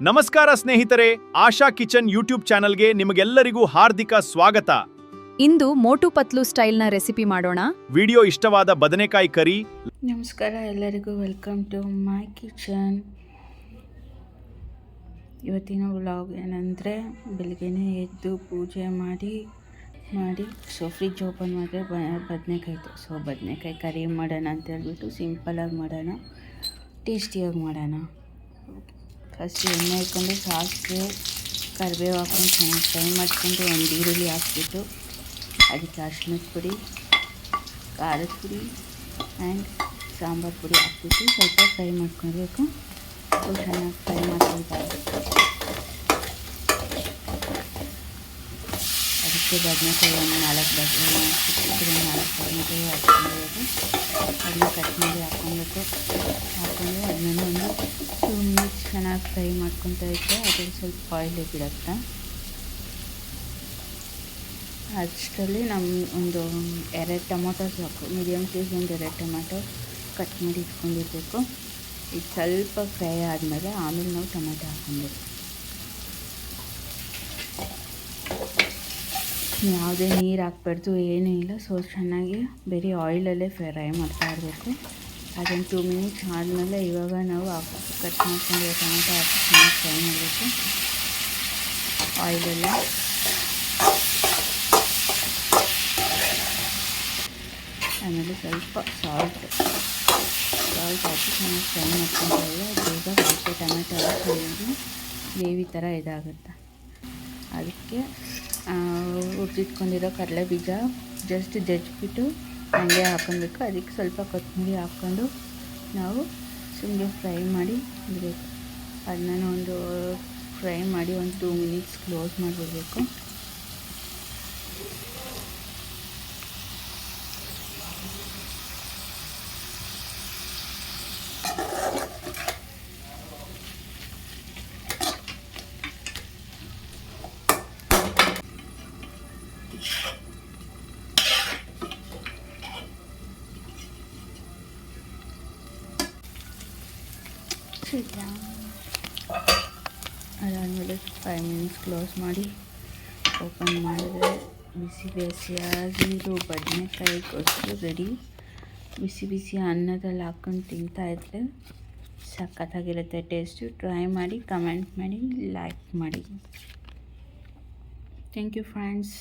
ನಮಸ್ಕಾರ ಸ್ನೇಹಿತರೆ, ಆಶಾ kitchen YouTube ಚಾನಲ್ಗೆ ನಿಮಗೆಲ್ಲರಿಗೂ ಹಾರ್ದಿಕ ಸ್ವಾಗತ. ಇಂದು ಮೋಟು ಪತ್ಲು ಸ್ಟೈಲ್ನ ರೆಸಿಪಿ ಮಾಡೋಣ. ವಿಡಿಯೋ ಇಷ್ಟವಾದ ಬದನೆಕಾಯಿ ಕರಿ. ನಮಸ್ಕಾರ ಎಲ್ಲರಿಗೂ, ವೆಲ್ಕಮ್ ಟು ಮೈ ಕಿಚನ್. ಇವತ್ತಿನ ವ್ಲಾಗ್ ಏನಂದರೆ, ಬೆಳಗ್ಗೆನೇ ಎದ್ದು ಪೂಜೆ ಮಾಡಿ ಫ್ರಿಜ್ ಓಪನ್ ಮಾಡಿದ್ರೆ ಬದನೆಕಾಯಿ ಇತ್ತು. ಸೊ ಬದನೆಕಾಯಿ ಕರಿ ಮಾಡೋಣ ಅಂತ ಹೇಳ್ಬಿಟ್ಟು ಸಿಂಪಲಾಗಿ ಮಾಡೋಣ, ಟೇಸ್ಟಿಯಾಗಿ ಮಾಡೋಣ. ಫಸ್ಟ್ ಎಣ್ಣೆ ಹಾಕ್ಕೊಂಡು ಸಾಸಿವೆ ಕರಿಬೇವು ಹಾಕ್ಕೊಂಡು ಚೆನ್ನಾಗಿ ಫ್ರೈ ಮಾಡಿಕೊಂಡು ಒಂದು ಈರುಳ್ಳಿ ಹಾಕ್ಬಿಟ್ಟು ಅದಕ್ಕೆ ಅರಿಶಿಣದ ಪುಡಿ, ಖಾರದ ಪುಡಿ ಆ್ಯಂಡ್ ಸಾಂಬಾರು ಪುಡಿ ಹಾಕ್ಬಿಟ್ಟು ಸ್ವಲ್ಪ ಫ್ರೈ ಮಾಡ್ಕೊಳ್ಬೇಕು. ಚೆನ್ನಾಗಿ ಫ್ರೈ ಮಾಡ್ಕೊಳ್ತಾ ಅದಕ್ಕೆ ಬದನೆಕಾಯಿ ಒಂದು 4 ಬದನೆಕಾಯಿ ಹಾಕ್ಕೊಳ್ಬೇಕು. ಅದನ್ನ ಕಟ್ ಮಾಡಿ ಹಾಕ್ಕೊಳ್ಬೇಕು. ಹಾಕ್ಕೊಂಡು ಅದನ್ನ ಒಂದು 2 ಮಿನಿಟ್ಸ್ ಚೆನ್ನಾಗಿ ಫ್ರೈ ಮಾಡ್ಕೊತಾ ಇದ್ದರೆ ಅದ್ರಲ್ಲಿ ಸ್ವಲ್ಪ ಆಯಿಲ್ ಬಿಡುತ್ತೆ. ಅಷ್ಟರಲ್ಲಿ ಒಂದು 2 ಟೊಮೊಟೊ ಸಾಕು, ಮೀಡಿಯಮ್ ಸೈಜ್ ಒಂದು 2 ಟೊಮೊಟೊ ಕಟ್ ಮಾಡಿ ಇಟ್ಕೊಂಡಿರಬೇಕು. ಇದು ಸ್ವಲ್ಪ ಫ್ರೈ ಆದಮೇಲೆ ಆಮೇಲೆ ನಾವು ಟೊಮೆಟೊ ಹಾಕ್ಕೊಬೇಕು. ಯಾವುದೇ ನೀರು ಹಾಕ್ಬಾರ್ದು, ಏನೂ ಇಲ್ಲ. ಸೊ ಚೆನ್ನಾಗಿ ಬರೀ ಆಯಿಲಲ್ಲೇ ಫ್ರೈ ಮಾಡ್ತಾ ಇರಬೇಕು. ಅದನ್ನು 2 ಮಿನಿಟ್ಸ್ ಆದಮೇಲೆ ಇವಾಗ ನಾವು ಕಟ್ ಮಾಡ್ಕೊಂಡು ಟೊಮೆಟೊ ಹಾಕಿ ಚೆನ್ನಾಗಿ ಫ್ರೈ ಮಾಡಬೇಕು ಆಯಿಲಲ್ಲಿ. ಆಮೇಲೆ ಸ್ವಲ್ಪ ಸಾಲ್ಟ್ ಹಾಕಿ ಚೆನ್ನಾಗಿ ಫ್ರೈ ಮಾಡ್ಕೊಂಡ್ರೆ ಬೇಗ ಸ್ವಲ್ಪ ಟೊಮೆಟೊ ಎಲ್ಲ ಚೆನ್ನಾಗಿ ಗ್ರೇವಿ ಥರ ಇದಾಗುತ್ತೆ. ಅದಕ್ಕೆ ಹುರಿದಿಟ್ಕೊಂಡಿರೋ ಕಡಲೆ ಬೀಜ ಜಸ್ಟ್ ಜಜ್ಜಿಬಿಟ್ಟು ಹಂಗೆ ಹಾಕ್ಕೊಬೇಕು. ಅದಕ್ಕೆ ಸ್ವಲ್ಪ ಕೊತ್ತಂಬರಿ ಹಾಕ್ಕೊಂಡು ನಾವು ಸುಮ್ಮನೆ ಫ್ರೈ ಮಾಡಿ ಇಡಬೇಕು. ಅದನ್ನ ಒಂದು ಫ್ರೈ ಮಾಡಿ ಒಂದು 2 ಮಿನಿಟ್ಸ್ ಕ್ಲೋಸ್ ಮಾಡಿಬಿಡಬೇಕು. ಅದಾದಮೇಲೆ 5 ಮಿನಿಟ್ಸ್ ಕ್ಲೋಸ್ ಮಾಡಿ ಓಪನ್ ಮಾಡಿದ್ರೆ ಬಿಸಿ ಬಿಸಿಯಾಗಿರೋ ಬದನೆಕಾಯಿ ಗೊಜ್ಜು ರೆಡಿ. ಬಿಸಿ ಬಿಸಿ ಅನ್ನದಲ್ಲಿ ಹಾಕ್ಕೊಂಡು ತಿಂತಾಯಿದ್ರೆ ಸಖತ್ತಾಗಿರುತ್ತೆ ಟೇಸ್ಟು. ಟ್ರೈ ಮಾಡಿ, ಕಮೆಂಟ್ ಮಾಡಿ, ಲೈಕ್ ಮಾಡಿ. Thank you friends.